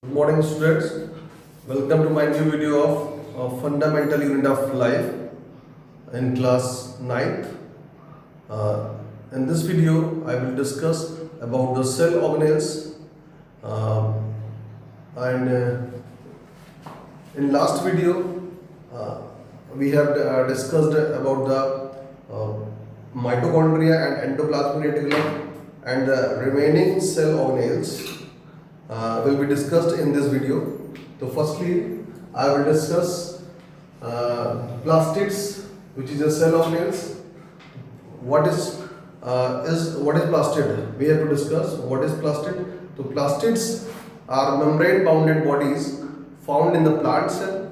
Good morning, students. Welcome to my new video of Fundamental Unit of Life in class 9th. In this video, I will discuss about the cell organelles. And in last video, we have discussed about the mitochondria and endoplasmic reticulum, and the remaining cell organelles will be discussed in this video. So firstly, I will discuss plastids, which is a cell organelles. What is plastid? We have to discuss what is plastid. So plastids are membrane bounded bodies found in the plant cell.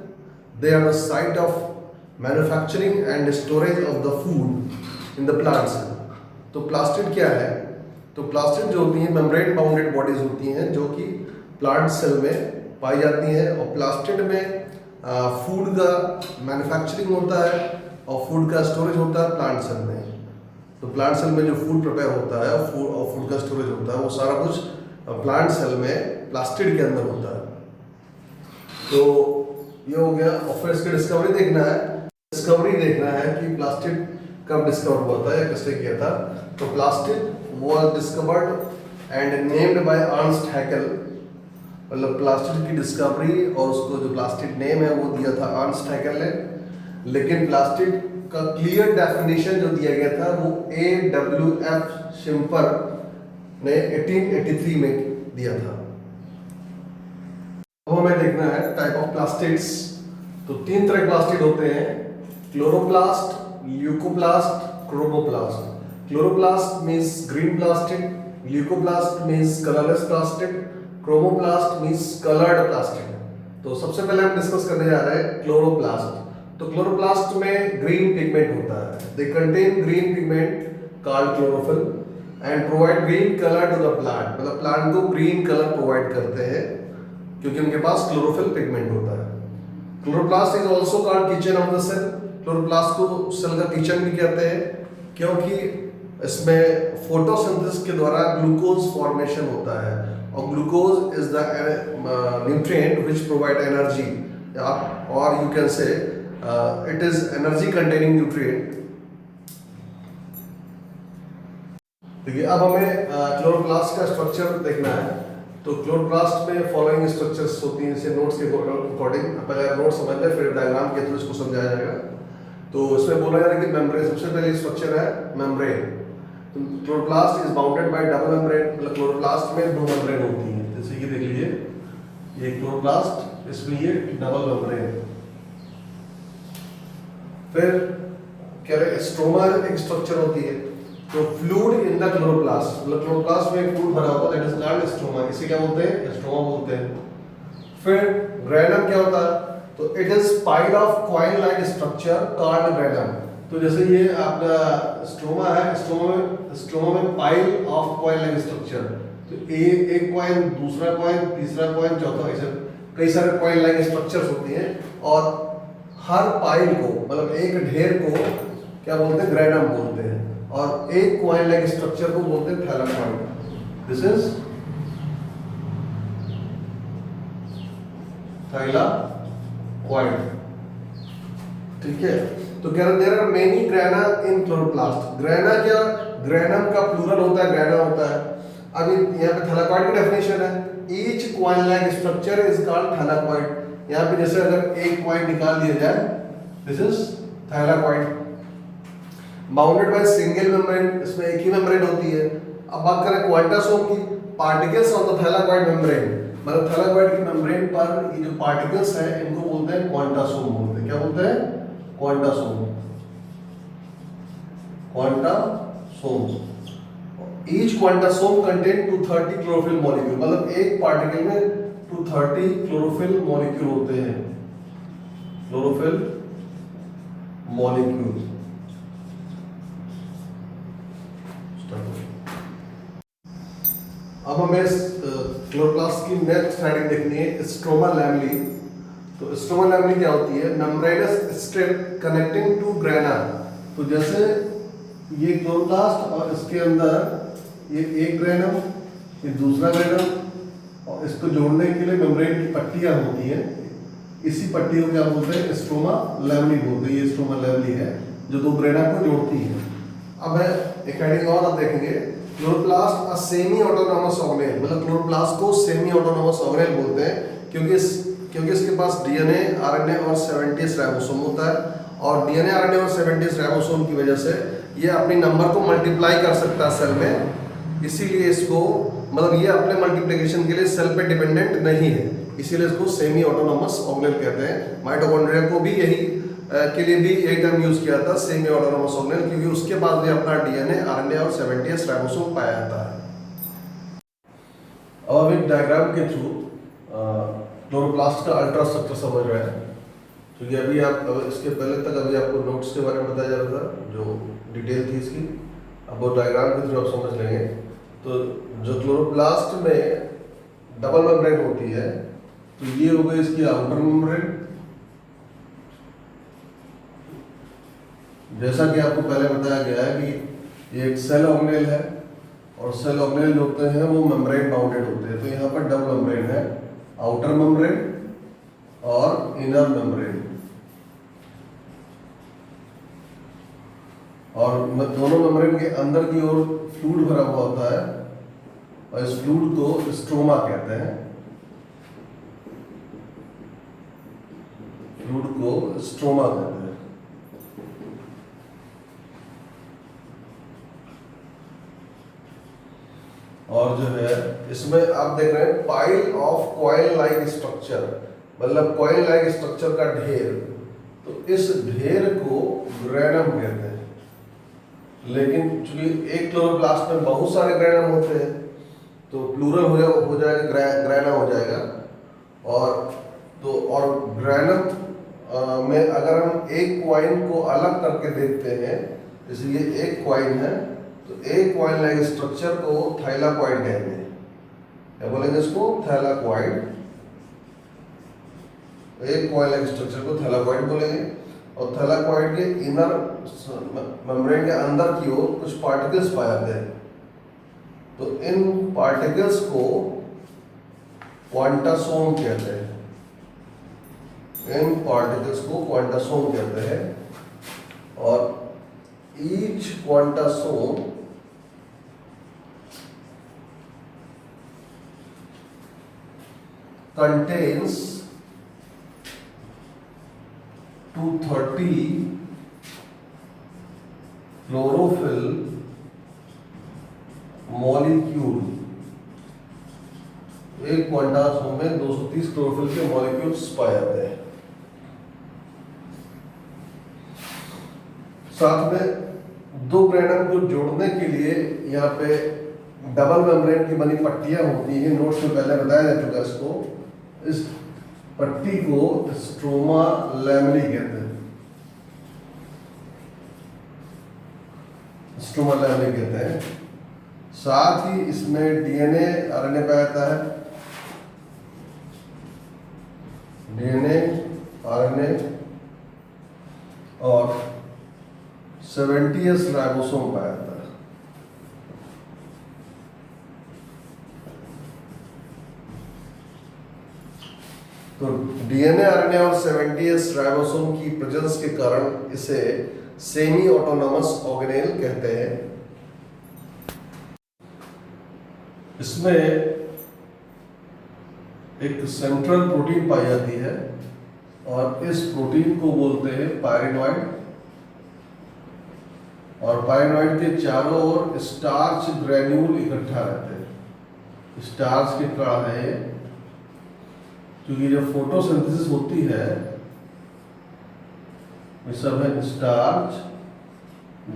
They are the site of manufacturing and storage of the food in the plant cell. तो plastid क्या है? तो plastid जो होती है membrane bounded bodies होती हैं जो कि प्लांट सेल में पाई जाती हैं, और प्लास्टिड में फूड का मैन्युफैक्चरिंग होता है और फूड का स्टोरेज होता है प्लांट सेल में. तो प्लांट सेल में जो फूड प्रिपेयर होता है और फूड का स्टोरेज होता है, वो सारा कुछ प्लांट सेल में प्लास्टिड के अंदर होता है. तो ये हो गया. और फिर इसकी डिस्कवरी देखना है कि प्लास्टिड कब डिस्कवर हुआ था या किसने किया था. तो plastid was discovered and named by Ernst Haeckel. मतलब प्लास्टिड की डिस्कवरी और उसको जो प्लास्टिड नेम है वो दिया था अर्नस्ट हैकेल ने. लेकिन प्लास्टिड का क्लियर डेफिनेशन जो दिया गया था वो AWF शिम्पर ने 1883 में दिया था. अब हमें देखना है टाइप ऑफ प्लास्टिड्स. तो तीन तरह के प्लास्टिड होते हैं: chloroplast, leucoplast, chromoplast. Chloroplast means green plastid, leucoplast means colorless plastid, chromoplast means colored plastid. तो सबसे पहले हम डिस्कस करने जा रहे हैं क्लोरोप्लास्ट. तो क्लोरोप्लास्ट में ग्रीन पिगमेंट होता है. They contain green pigment called chlorophyll and provide green color to the plant. मतलब प्लांट को ग्रीन कलर प्रोवाइड करते हैं क्योंकि उनके पास क्लोरोफिल पिगमेंट होता है. Chloroplast is also called kitchen of the cell. Chloroplast को सेल का किचन भी कहते हैं क्योंकि इसमें फोटोसिंथेसिस के द्वारा ग्लूकोज फॉर्मेशन होता है, और glucose is the nutrient which provide energy, और you can say it is energy containing nutrient. देखिए अब हमें क्लोरोप्लास्ट का स्ट्रक्चर देखना है. तो क्लोरोप्लास्ट में फॉलोइंग स्ट्रक्चर्स होती हैं. इसे नोट्स के अकॉर्डिंग पहले नोट समझते हैं, फिर डायग्राम के थ्रू इसको समझाया जाएगा. तो इसमें बोला जा रहा है कि मेम्ब्रेन सबसे पहले स्ट्रक्चर है membrane. Chloroplast is bounded by double membrane. मतलब क्लोरोप्लास्ट में दो मेम्ब्रेन होती हैं. जैसे ये देख लीजिए, ये क्लोरोप्लास्ट, इसमें ये डबल मेम्ब्रेन. फिर क्या है, स्ट्रोमा एक स्ट्रक्चर होती है. तो फ्लूइड इन द क्लोरोप्लास्ट, मतलब क्लोरोप्लास्ट में फ्लूइड भरा होता है, दैट इज कॉल्ड स्ट्रोमा. इसे क्या बोलते हैं? स्ट्रोमा बोलते हैं. फिर ग्रेनम क्या होता है? तो it is pile of coin like structure called granum. तो जैसे ये आपका स्ट्रोमा है, स्ट्रोमा में pile of coin like structure. तो एक कॉइन, दूसरा कॉइन, तीसरा कॉइन, चौथा, ऐसे कई सारे कॉइन लाइक स्ट्रक्चर्स होती हैं. और हर पाइल को, मतलब एक ढेर को क्या बोलते हैं? ग्रेनम बोलते हैं. और एक कॉइन लाइक स्ट्रक्चर को बोलते हैं थैलाकॉइड. This is thylakoid. ठीक है. तो कह रहे there are many grana in chloroplast. Grana क्या? ग्रेनम का प्लूरल होता है, ग्रेना होता है. अभी यहाँ पे थैलाकॉइड की डेफिनेशन है. Each coin like structure is called thylakoid. यहाँ पे जैसे अगर एक कॉइन निकाल दिया जाए, this is thylakoid. Bounded by single membrane, इसमें एक ही मेम्ब्रेन होती है. अब बात करें क्वांटासोम की. Particles on the thylakoid membrane, मतलब थैलाकॉइड की मेम्ब्रेन पर ये जो पार्टिकल्स हैं इनको बोलते हैं क्वांटासोम बोलते हैं. क्या बोलते हैं? Quantasome. Quantasome. Each quantasome contain 230 chlorophyll molecule. मतलब एक पार्टिकल में 230 क्लोरोफिल मॉलिक्यूल होते हैं. Chlorophyll molecule. अब हमें क्लोरोप्लास्ट की नेक्स्ट हेडिंग देखनी है, स्ट्रोमा लैमेली. तो स्ट्रोमा लैमेली क्या होती है? Membranous strip connecting to grana. तो जैसे ये क्लोरोप्लास्ट और इसके अंदर ये एक ग्रेनम, ये दूसरा ग्रेनम, और इसको जोड़ने के लिए मेम्ब्रेन की पट्टियां होती हैं, इसी पट्टी को क्या बोलते हैं, स्ट्रोमा लेवली बोलते हैं। ये स्ट्रोमा लेवली है जो दो ग्रेना को जोड़ती है। अब है एक हेडिंग और आप देखेंगे, chloroplast a semi autonomous organelle, मतलब क्लोरोप्लास्ट को सेमी ऑटोनॉमस ऑर्गेनेल बोलते हैं क्योंकि इसके पास डीएनए, आरएनए और 70 राइबोसोम होता है, और डीएनए, आरएनए और 70 राइबोसोम की वजह से ये अपने नंबर को मल्टीप्लाई कर सकता है सेल में, इसीलिए इसको, मतलब ये अपने मल्टीप्लिकेशन के लिए सेल पे डिपेंडेंट नहीं है, इसीलिए इसको सेमी ऑटोनॉमस ऑर्गेनेल कहते हैं। माइटोकॉन्ड्रिया को भी यही के लिए भी एक टर्म यूज किया था, सेमी ऑटोनॉमस ऑर्गेनेल, क्योंकि उसके पास भी अपना डीएनए, आरएनए और 70 राइबोसोम पाया जाता है। अब एक डायग्राम के थ्रू क्लोरोप्लास्ट का अल्ट्रा स्ट्रक्चर समझ रहे हैं, क्योंकि अभी इसके पहले तक अभी आपको नोट्स के बारे में बताया जा रहा था, जो डिटेल थी इसकी, अब वो डायग्राम के थ्रू आप समझ लेंगे। तो जो क्लोरोप्लास्ट में डबल मेम्ब्रेन होती है, तो ये हो गई इसकी आउटर मेम्ब्रेन, जैसा कि आपको पहले बताया गया है कि ये एक सेल ऑर्गेनेल है, और सेल ऑर्गेनेल जो होते हैं वो मेम्ब्रेन बाउंडेड होते हैं। तो यहाँ पर डबल मेम्ब्रेन है, आउटर मेम्ब्रेन और इनर मेम्ब्रेन, और दोनों मेम्ब्रेन के अंदर की ओर फ्लूइड भरा हुआ होता है, और इस फ्लूइड को स्ट्रोमा कहते हैं, फ्लूइड को स्ट्रोमा कहते हैं। और जो है इसमें आप देख रहे हैं pile of coil like structure, मतलब कॉइल लाइक स्ट्रक्चर का ढेर, तो इस ढेर को ग्रेनम कहते हैं। लेकिन चूंकि एक क्लोरोप्लास्ट में बहुत सारे ग्रेनम होते हैं, तो प्लूरल हो जाएगा, ग्रेना हो जाएगा। और ग्रेनम में अगर हम एक कॉइन को अलग करके देखते हैं, जैसे ये एक कॉइन है, तो एक कॉइन लाइक स्ट्रक्चर को थाइलाकॉइड कहेंगे, क्या बोलेंगे इसको, थैलाकॉइड। एक कॉइन लाइक स्ट्रक्चर को थैलाकॉइड बोलेंगे, और थैलाकॉइड के इनर मेम्ब्रेन के अंदर की ओर कुछ पार्टिकल्स पाए जाते हैं, तो इन पार्टिकल्स को क्वांटासोम कहते हैं, इन पार्टिकल्स को क्वांटासोम कहते हैं। और each quantasome contains 230 chlorophyll molecule. एक क्वांटासोम में 230 क्लोरोफिल के मॉलिक्यूल्स पाए जाते हैं। साथ में दो ग्रेनम को जोड़ने के लिए यहाँ पे डबल मेम्ब्रेन की बनी पट्टियां होती हैं, नोट्स में पहले बताया जा चुका है इसको। इस पट्टी को स्ट्रोमा लेमली कहते हैं, स्ट्रोमा लेमली कहते हैं। साथ ही इसमें डीएनए, आरएनए पाया जाता है, डीएनए, आरएनए और 70 राइबोसोम पाया जाता है। तो डीएनए, आरएनए और 70 राइबोसोम की प्रेजेंस के कारण इसे सेमी ऑटोनॉमस ऑर्गेनेल कहते हैं। इसमें एक सेंट्रल प्रोटीन पाई जाती है, और इस प्रोटीन को बोलते हैं पायरिनॉइड, और पायरिनॉइड के चारों ओर स्टार्च ग्रेन्यूल इकट्ठा रहते हैं। स्टार्च के कण है ये, क्योंकि जब फोटोसिंथेसिस होती है, ये सब है स्टार्च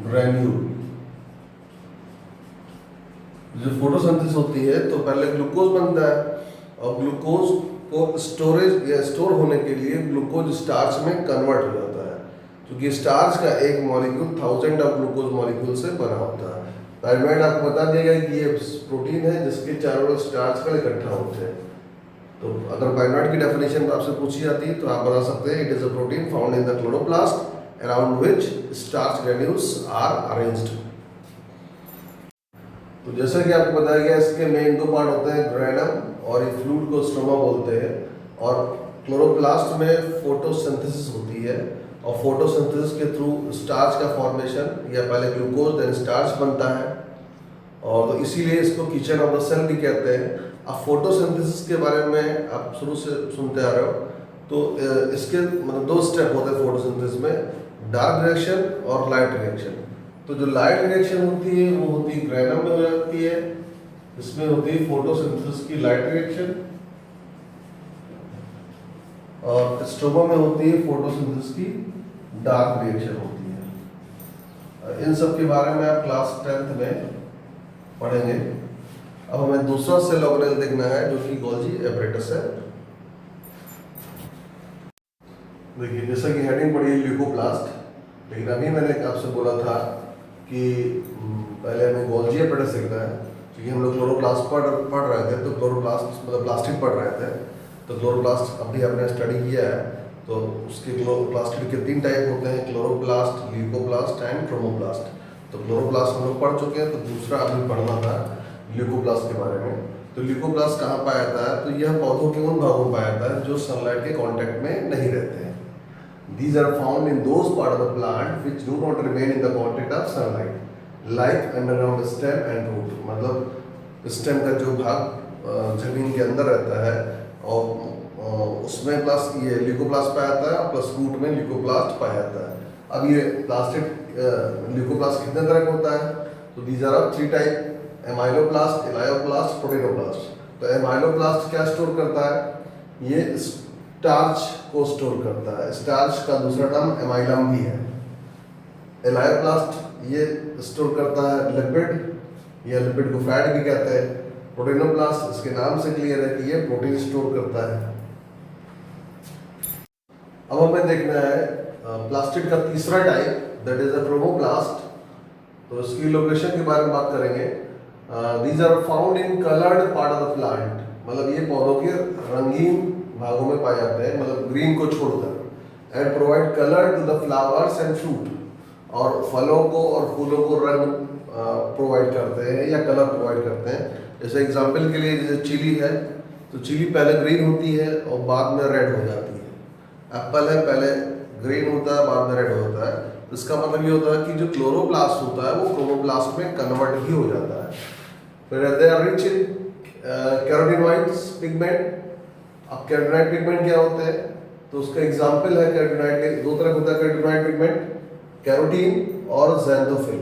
ग्रेन्यूल। जब फोटोसिंथेसिस होती है तो पहले ग्लूकोज बनता है, और ग्लूकोज को स्टोरेज या स्टोर होने के लिए ग्लूकोज स्टार्च में कन्वर्ट हो जाता है, क्योंकि स्टार्च का एक मॉलिक्यूल 1000 ऑफ ग्लूकोज मॉलिक्यूल से बना होता है। पायरिनॉइड आपको बता दिया गया कि ये प्रोटीन है जिसके चारों ओर स्टार्च का इकट्ठा होते हैं। तो अगर पायरिनॉइड की डेफिनेशन आपसे पूछी जाती है तो आप बता सकते हैं, it is a protein found in the chloroplast around which starch granules are arranged. तो जैसा कि आपको बताया गया, इसके मेन दो पार्ट होते हैं, ग्रेनम और ये फ्लूइड को स्ट्रोमा बोलते हैं। और क्लोरोप्लास्ट में फोटोसिंथेसिस होती है और फोटोसिंथेसिस के थ्रू स्टार्च का फॉर्मेशन या पहले ग्लूकोज देन स्टार्च बनता है, और तो इसीलिए इसको किचन ऑफ द सेल भी कहते हैं। अब फोटोसिंथेसिस के बारे में आप शुरू से सुनते आ रहे हो, तो इसके मतलब दो स्टेप होते हैं फोटोसिंथेसिस में, डार्क रिएक्शन और लाइट रिएक्शन। तो जो लाइट रिएक्शन होती है वो होती है ग्रैनम में हो जाती है, इसमें होती है फोटोसिंथेसिस की लाइट रिएक्शन, और स्ट्रोमा में होती है फोटोसिंथेसिस की डार्क रिएक्शन होती है। इन सब के बारे में आप क्लास 10th में पढ़ेंगे। अब हमें दूसरा सेल ऑर्गेनेल देखना है जो कि गोल्जी एपरेटस है। देखिए जैसा कि हेडिंग पढ़ी है ल्यूकोप्लास्ट, लेकिन अभी मैंने आपसे बोला था कि पहले हमें गोल्जी एपरेटस देखना है, क्योंकि हम लोग क्लोरोप्लास्ट पढ़ रहे थे, तो क्लोरोप्लास्ट मतलब प्लास्टिड पढ़ रहे थे, तो क्लोरोप्लास्ट अभी आपने स्टडी किया है। तो उसके प्लास्टिड के 3 टाइप होते हैं, क्लोरोप्लास्ट, ल्यूकोप्लास्ट एंड क्रोमोप्लास्ट। तो क्लोरोप्लास्ट हम लोग पढ़ चुके हैं, तो दूसरा अभी पढ़ना था ल्यूकोप्लास्ट के बारे में। तो ल्यूकोप्लास्ट कहाँ पाया जाता है? तो यह पौधों के उन भागों में पाया जाता है जो सनलाइट के कांटेक्ट में नहीं रहते हैं। These are found in those part of the plant which do not remain in the contact of sunlight, like underground stem and root। मतलब स्टेम का जो भाग जमीन के अंदर रहता है और उसमें प्लस ये ल्यूकोप्लास्ट पाया जाता है, प्लस रूट में ल्यूकोप्लास्ट पाया जाता है। अब ये प्लास्टिड ल्यूकोप्लास्ट कितने तरह का होता है? तो these are of 3 type, amyloplast, elaioplast, proteinoplast. तो एमाइलोप्लास्ट क्या स्टोर करता है? ये स्टार्च को स्टोर करता है। स्टार्च का दूसरा नाम एमाइलम भी है। इलायोप्लास्ट ये स्टोर करता है लिपिड, या लिपिड को फैट भी कहते हैं। प्रोटीनोप्लास्ट इसके नाम से क्लियर है कि ये प्रोटीन स्टोर करता है। अब हमें देखना है प्लास्टिड का तीसरा type, that is a chromoplast. तो इसकी लोकेशन के बारे में बात करेंगे। These are found in coloured part of the plant, मतलब ये पौधों के रंगीन भागों में पाए जाते हैं, मतलब ग्रीन को छोड़कर। And provide colour to the flowers and fruit, और फलों को और फूलों को रंग प्रोवाइड करते हैं या कलर प्रोवाइड करते हैं। जैसे एग्जांपल के लिए जैसे चिली है, तो चिली पहले ग्रीन होती है और बाद में रेड हो जाती है। एप्पल है, पहले ग्रीन होता है बाद में रेड होता है। तो इसका मतलब ये होता है कि जो क्लोरोप्लास्ट होता है वो क्रोमोप्लास्ट में कन्वर्ट भी हो जाता है। फिर they are rich in carotenoids pigment. अब कैरोटीनॉइड पिगमेंट क्या होते हैं? तो उसका एग्जांपल है कैरोटीनॉइड के 2 तरह होता है कैरोटीनॉइड पिगमेंट, कैरोटीन और ज़ैंथोफिल।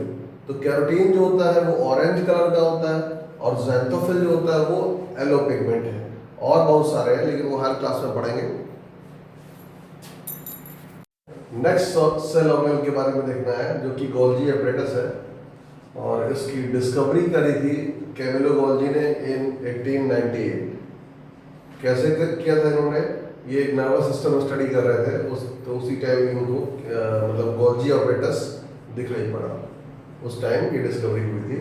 तो कैरोटीन जो होता है वो ऑरेंज कलर का होता है, और ज़ैंथोफिल जो होता है वो येलो पिगमेंट है। और बहुत सारे हैं, लेकिन वो हर क्लास में पढ़ेंगे। नेक्स्ट सेल ऑर्गेनेल के बारे में देखना है जो कि गोल्जी एपरेटस है, और इसकी डिस्कवरी करी थी कैमिलो गोल्जी ने इन 1898। कैसे किया था इन्होंने? ये एक नर्वस सिस्टम स्टडी कर रहे थे तो उसी टाइम इनको मतलब गोल्जी एपरेटस दिखाई पड़ा। उस टाइम ये डिस्कवरी हुई थी।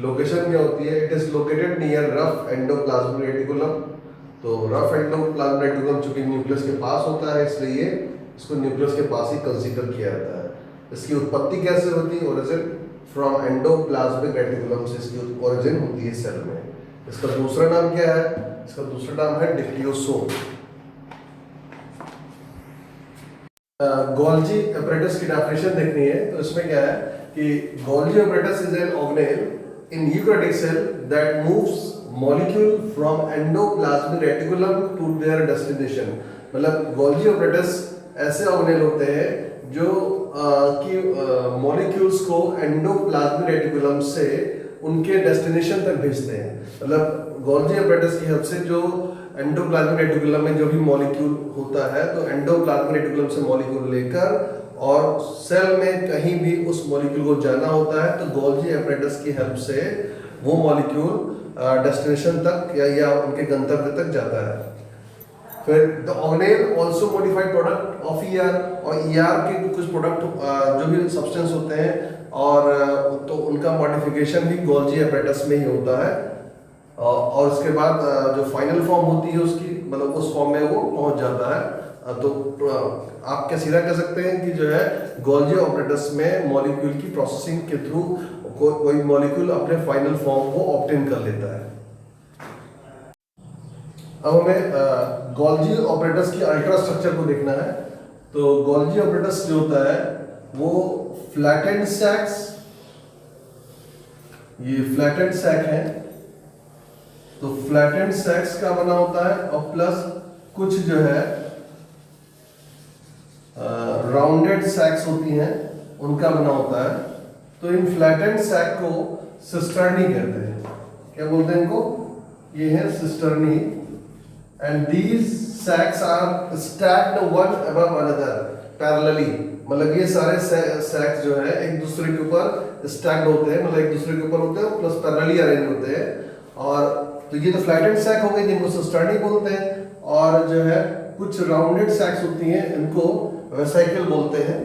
लोकेशन क्या होती है? It is located near rough endoplasmic reticulum. तो रफ एंडोप्लाज्मिक रेटिकुलम चूंकि न्यूक्लियस के पास होता है, इसलिए इसको न्यूक्लियस के पास ही कंसीडर किया जाता है। इसकी उत्पत्ति कैसे होती है? ओरिजिन फ्रॉम एंडोप्लाज्मिक रेटिकुलम से इसकी ओरिजिन होती है सेल में। इसका दूसरा नाम क्या है? इसका दूसरा नाम है डिक्टियोसोम। गोल्जी एपरेटस की डेफिनेशन देखनी है, तो इसमें क्या है कि Golgi apparatus is an organelle in eukaryotic cell that moves molecule from endoplasmic reticulum to their destination. मतलब गोल्जी एपरेटस ऐसे ऑर्गेनेल होते हैं जो मॉलिक्यूल्स को एंडोप्लाज्मिक रेटिकुलम से उनके डेस्टिनेशन तक भेजते हैं। मतलब गोल्जी एपरेटस की हेल्प से जो एंडोप्लाज्मिक रेटिकुलम में जो भी मॉलिक्यूल होता है, तो एंडोप्लाज्मिक रेटिकुलम से मॉलिक्यूल लेकर और सेल में कहीं भी उस मॉलिक्यूल को जाना होता है, तो गोल्जी एपरेटस की हेल्प से वो मॉलिक्यूल डेस्टिनेशन तक या उनके गंतव्य तक जाता है। फिर the organelle also modified product of ER, और ईआर के कुछ प्रोडक्ट जो भी सब्सटेंस होते हैं और तो उनका मॉडिफिकेशन भी गोल्जी एपरेटस में ही होता है। और उसके बाद जो फाइनल फॉर्म होती है उसकी, मतलब उस फॉर्म में वो पहुंच जाता है। तो आप क्या सीधा कह सकते हैं कि जो है गोल्जी एपरेटस में मॉलिक्यूल की प्रोसेसिंग के थ्रू कोई मॉलिक्यूल अपने फाइनल फॉर्म को ऑब्टेन कर लेता है। अब हमें गोल्जी ऑपरेटर्स की अल्ट्रा स्ट्रक्चर को देखना है। तो गोल्जी ऑपरेटर्स जो होता है वो फ्लैटेंड सैक्स, ये फ्लैटेंड सैक है, तो फ्लैटेंड सैक्स का बना होता है और प्लस कुछ जो है राउंडेड सैक्स होती हैं उनका बना होता है। तो इन फ्लैटेंड सैक को सिस्टर्नी कहते हैं। क्या बोलते हैं इनको? ये है cisternae. And these sacs are stacked one above another parallelly, मतलब ये सारे सैक्स जो है एक दूसरे के ऊपर स्टैक्ड होते हैं, मतलब एक दूसरे के ऊपर होते हैं प्लस पैरेलली अरेंज होते हैं। और तो ये तो फ्लैटेंड सैक हो गई जिनको सिस्टर्नी बोलते हैं, और जो है कुछ राउंडेड सैक्स होती हैं इनको वेसाइकल बोलते हैं।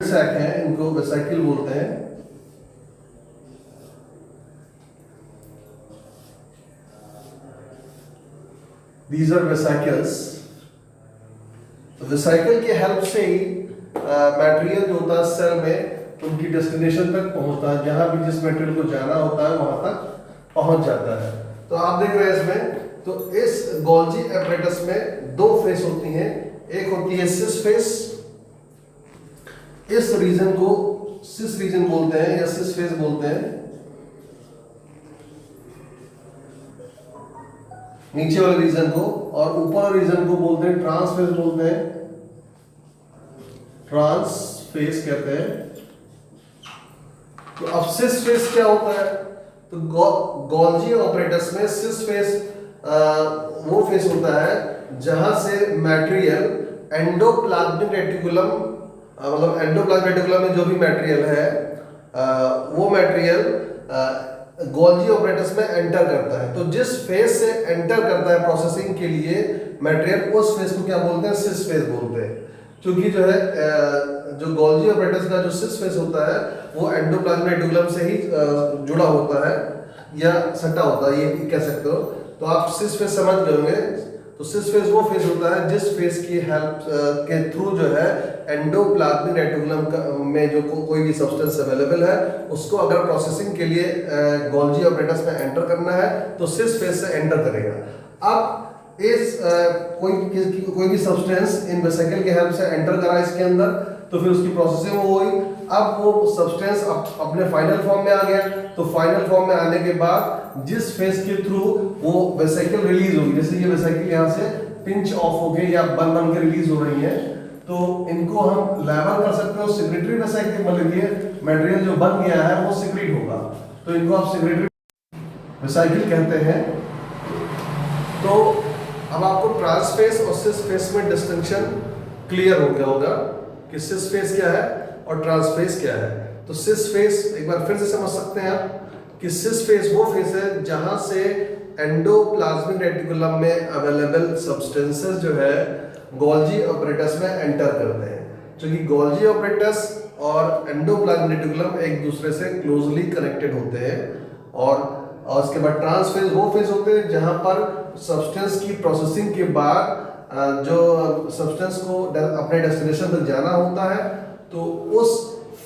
सैक है इनको वेसाइकल बोलते हैं। These are vesicles। तो वेसाइकल की हेल्प से ही मटेरियल जो होता है सेल में उनकी डेस्टिनेशन तक पहुंचता है, जहां भी जिस मटेरियल को जाना होता है वहां तक पहुंच जाता है। तो आप देख रहे हैं इसमें, तो इस गोल्जी एपरेटस में दो फेस होती हैं। एक होती है सिस फेस, इस रीजन को सिस रीजन बोलते हैं या सिस फेस बोलते हैं। नीचे वाले रीजन को, और ऊपर वाले रीजन को बोलते हैं ट्रांस फेस बोलते हैं, ट्रांस फेस कहते हैं। तो अब सिस फेस क्या होता है? तो गोल्जी ऑपरेटस में सिस फेस वो फेस होता है जहां से मटेरियल एंडोप्लाज्मिक रेटिकुलम, मतलब एंडोप्लाज्मिक रेटिकुलम में जो भी मटेरियल है वो मटेरियल गोल्जी ऑपरेटस में एंटर करता है। तो जिस फेस से एंटर करता है प्रोसेसिंग के लिए मटेरियल, उस फेस को क्या बोलते हैं? सिस फेस बोलते हैं। क्योंकि जो है जो गोल्जी ऑपरेटस का जो सिस फेस होता है वो एंडोप्लाज्मिक रेटिकुलम से ही जुड़ा होता है या सटा होता है, ये कह सकते हो। तो आप सिस फेस समझ गए होंगे। तो सिस फेस वो फेस होता है जिस फेस की हेल्प के थ्रू जो है एंडोप्लाज्मिक रेटिकुलम में जो कोई भी सब्सटेंस अवेलेबल है उसको अगर प्रोसेसिंग के लिए गोल्जी ऑपरेटस में एंटर करना है तो सिस फेस से एंटर करेगा। अब इस कोई भी सब्सटेंस इन वेसिकल की हेल्प से एंटर करा इसके अंदर, तो फिर उसकी प्रोसेसिंग हो गई। अब वो सब्सटेंस अपने फाइनल फॉर्म में आ गया। तो फाइनल फॉर्म में आने के बाद जिस फेस के थ्रू वो वेसिकल रिलीज होगी, जैसे ये वेसिकल यहाँ से पिंच ऑफ होके या बन के रिलीज हो रही है, तो इनको हम लेबल कर सकते हो सिक्रेटरी वेसिकल, मतलब ये मटेरियल जो बन गया है वो सिक्रेट होगा, तो इनको आप सिक्रेटरी वेसिकल कहते हैं। तो अब आपको ट्रांस फेस और सिस फेस में डिस्टिंक्शन क्लियर हो गया होगा कि सिस फेस क्या है और ट्रांस फेस क्या है। तो सिस फेस एक बार फिर से समझ सकते हैं आप कि सिस फेस वो फेस है जहां से एंडोप्लाज्मिक रेटिकुलम में अवेलेबल सब्सटेंसेस जो है गोल्जी ऑपरेटस में एंटर करते हैं। क्योंकि गोल्जी ऑपरेटस और एंडोप्लाज्मिक रेटिकुलम एक दूसरे से क्लोजली कनेक्टेड होते हैं। और उसके बाद ट्रांस फेस वो फेस होते हैं जहां पर सब्सटेंस की प्रोसेसिंग के बाद जो सब्सटेंस को अपने डेस्टिनेशन तक जाना होता है, तो उस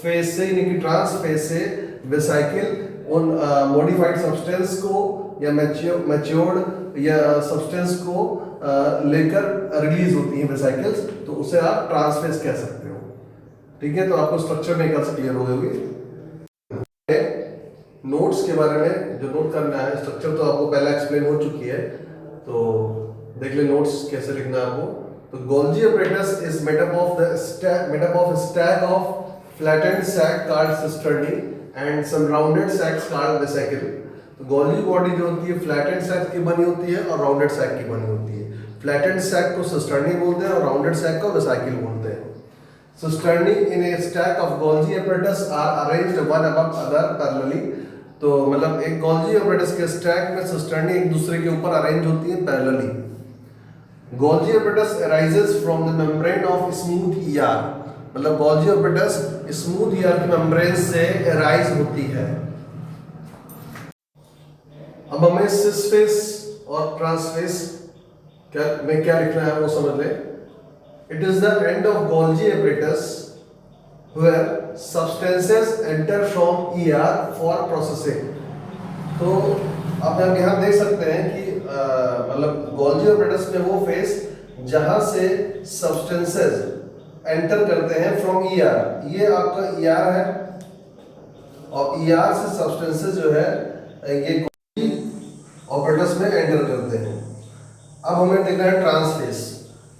फेस से यानी कि ट्रांस फेस से वेसिकल उन मॉडिफाइड सब्सटेंस को या मैच्योर्ड या सब्सटेंस को लेकर रिलीज होती है वेसिकल्स, तो उसे आप ट्रांस फेस कह सकते हो। ठीक है, तो आपको स्ट्रक्चर में क्लियर हो गई। नोट्स के बारे में जो नोट करना है, स्ट्रक्चर तो आपको पहले एक्सप्लेन हो चुकी है, तो देख ले नोट्स कैसे लिखना है आपको। तो Golgi apparatus is made up of a stack of flattened sac called cisternae and some rounded sacs called vesicle। तो गोल्जी बॉडी जो होती है फ्लैटेंड सैक की बनी होती है और राउंडेड सैक की बनी होती है। फ्लैटेंड सैक को सिस्टर्नी बोलते हैं और राउंडेड सैक को वेसिकल बोलते हैं। Cisternae in a stack of Golgi apparatus are arranged one above other parallelly. तो मतलब एक गोल्जी ऑपरेटस के स्टैक में सिस्टर्नी एक दूसरे के ऊपर अरेंज होती है parallelly. Golgi apparatus arises from the membrane of smooth ER, मतलब गोल्जी ऑपरेटस स्मूथ ईआर की मेम्ब्रेन से अराइज होती है। अब हमें सिस फेस और ट्रांस फेस में क्या लिखना है वो समझ लें। It is the end of Golgi apparatus where substances enter from ER for processing। तो अब हम यहाँ देख सकते हैं कि मतलब गोल्जी ऑपरेटस में वो फेस जहां से सब्सटेंसेस एंटर करते हैं फ्रॉम ईआर, ये आपका ईआर है, और ईआर से सब्सटेंसेस जो है ये गोल्जी ऑपरेटस में एंटर करते हैं। अब हमें देखना है ट्रांसफेस।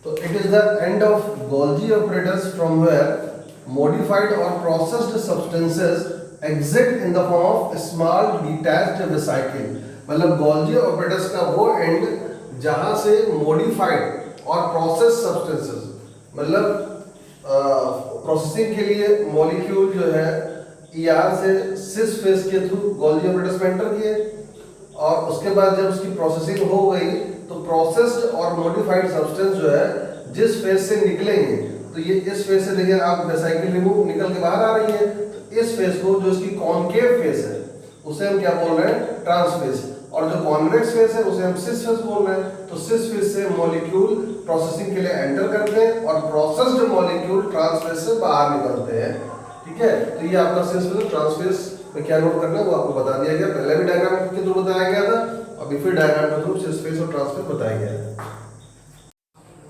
तो it is the end of Golgi apparatus from where modified or processed substances exit in the form of small detached vesicle। मतलब गोल्जी ऑपरेटस का वो एंड जहां से मॉडिफाइड और प्रोसेस सब्सटेंसेस, मतलब प्रोसेसिंग के लिए मॉलिक्यूल जो है ईआर से सिस फेस के थ्रू गोल्जी ऑपरेटस में एंटर किए, और उसके बाद जब उसकी प्रोसेसिंग हो गई तो प्रोसेस्ड और मॉडिफाइड सब्सटेंस जो है जिस फेस से निकलेंगे, तो ये इस फेस से देखिए आप वेसिकल रिमूव निकल के बाहर आ रही है, तो इस फेस को जो इसकी कॉनकेव फेस है उसे हम क्या बोल रहे हैं, ट्रांसफेस, और जो कॉन्वेक्स फेस है उसे हम सिस फेस बोल रहे हैं। तो सिस फेस से मॉलिक्यूल प्रोसेसिंग के लिए एंटर करते हैं और प्रोसेस्ड मॉलिक्यूल ट्रांसफेस से बाहर निकलते हैं। ठीक है, तो ये आपका सिस फेस ट्रांसफेस में क्या नोट करना है वो आपको बता दिया गया, पहले भी डायग्राम के थ्रू बताया गया था, अभी फिर डायग्राम के थ्रू सिस फेस और ट्रांसफेस बताया गया है।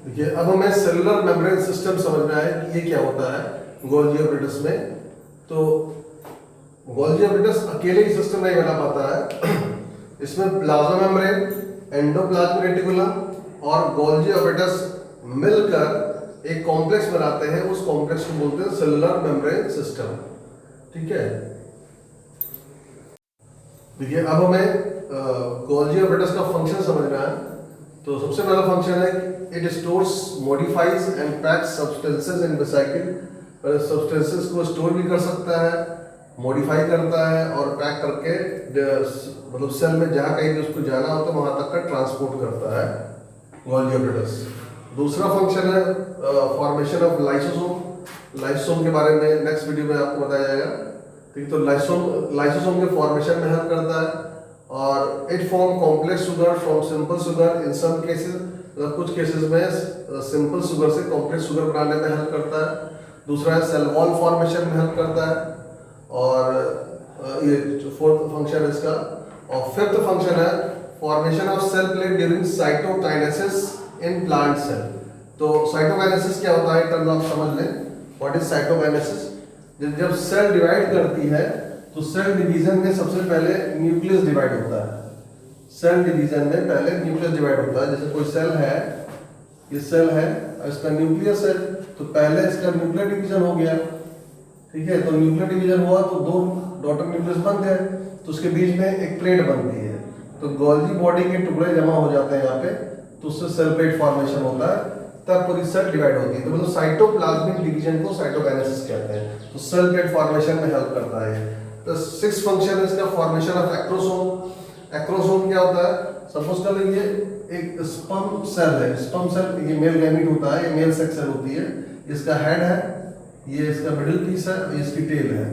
देखिए अब हमें सेलुलर मेम्ब्रेन सिस्टम समझना है कि ये क्या होता है गोल्जी ऑपरेटस में। तो गोल्जी ऑपरेटस अकेले ही सिस्टम नहीं बना पाता है, इसमें प्लाज्मा मेम्ब्रेन, एंडोप्लाज्मिक रेटिकुलम और गोल्जी ऑपरेटस मिलकर एक कॉम्प्लेक्स बनाते हैं, उस कॉम्प्लेक्स को बोलते हैं सेलुलर मेम्ब्रेन सिस्टम। ठीक है, देखिए अब हमें गोल्जी ऑपरेटस का फंक्शन समझना है। तो सबसे पहला फंक्शन है it stores, modifies and PACS substances in vesicle. Substances को स्टोर भी कर सकता है, मॉडिफाई करता है और पैक करके मतलब सेल में जहाँ कहीं भी उसको जाना होता है वहाँ तक का ट्रांसपोर्ट करता है गोल्जी ऑपरेटस। दूसरा फंक्शन है फॉर्मेशन ऑफ लाइसोसोम। लाइसोसोम के बारे में नेक्स्ट वीडियो में आपको बताया जाएगा। ठीक है, तो लाइसोसोम के फॉर्मेशन में हेल्प करता है, और it form complex sugar from simple sugar in some cases, कुछ केसेस में सिंपल शुगर से कॉम्प्लेक्स शुगर बनाने में हेल्प करता है। दूसरा है सेल वॉल फॉर्मेशन में हेल्प करता है, और ये फोर्थ फंक्शन है इसका। और फिफ्थ फंक्शन है formation of cell plate during cytokinesis in plant cell. तो साइटोकाइनेसिस क्या होता है टर्म आप समझ लें, व्हाट इज साइटोकाइनेसिस। जब सेल डिवाइड करती है तो सेल डिवीजन में सबसे पहले न्यूक्लियस डिवाइड होता है। सेल डिवीजन में पहले न्यूक्लियस डिवाइड होता है। जैसे कोई सेल है, ये सेल है और इसका न्यूक्लियस है, तो पहले इसका न्यूक्लियर डिवीजन हो गया। ठीक है, तो न्यूक्लियर डिवीजन हुआ तो दो डॉटर न्यूक्लियस बन गए, तो उसके बीच में एक प्लेट बनती है, तो गोल्जी बॉडी के टुकड़े जमा हो जाते हैं यहाँ पे, तो उससे सेल प्लेट फॉर्मेशन होता है, तब पूरी सेल डिवाइड होती है। तो मतलब साइटोप्लाज्मिक डिवीजन को साइटोकाइनेसिस कहते हैं। तो सेल प्लेट फॉर्मेशन में हेल्प करता है। तो सिक्स फंक्शन है इसका फॉर्मेशन ऑफ एक्रोसोम। एक्रोसोम क्या होता है, सपोज कर लीजिए एक स्पर्म सेल है, स्पर्म सेल ये मेल गैमीट होता है, ये मेल सेक्स सेल होती है, इसका हेड है, ये इसका मिडिल पीस है, ये इसकी टेल है।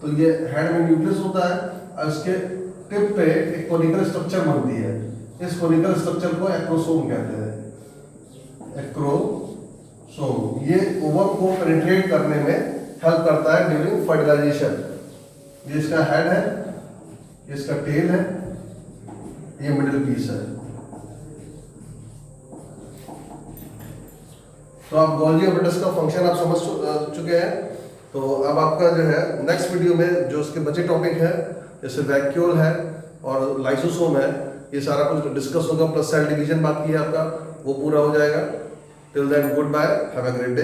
तो ये हेड में न्यूक्लियस होता है और इसके टिप पे एक कोनिकल स्ट्रक्चर बनती है, इस कोनिकल स्ट्रक्चर को एक्रोसोम कहते हैं। एक्रोसोम ये ओवम को पेनिट्रेट करने में हेल्प करता है ड्यूरिंग फर्टिलाइजेशन। ये इसका हेड है, ये इसका टेल है, ये मिडिल पीस है। तो आप गोल्जी ऑपरेटस का फंक्शन आप समझ चुके हैं। तो अब आपका जो है नेक्स्ट वीडियो में जो उसके बचे टॉपिक है, जैसे वैक्यूल है और लाइसोसोम है, ये सारा कुछ डिस्कस होगा, प्लस सेल डिवीजन बाकी है आपका, वो पूरा हो जाएगा। Till then good bye, have a great day.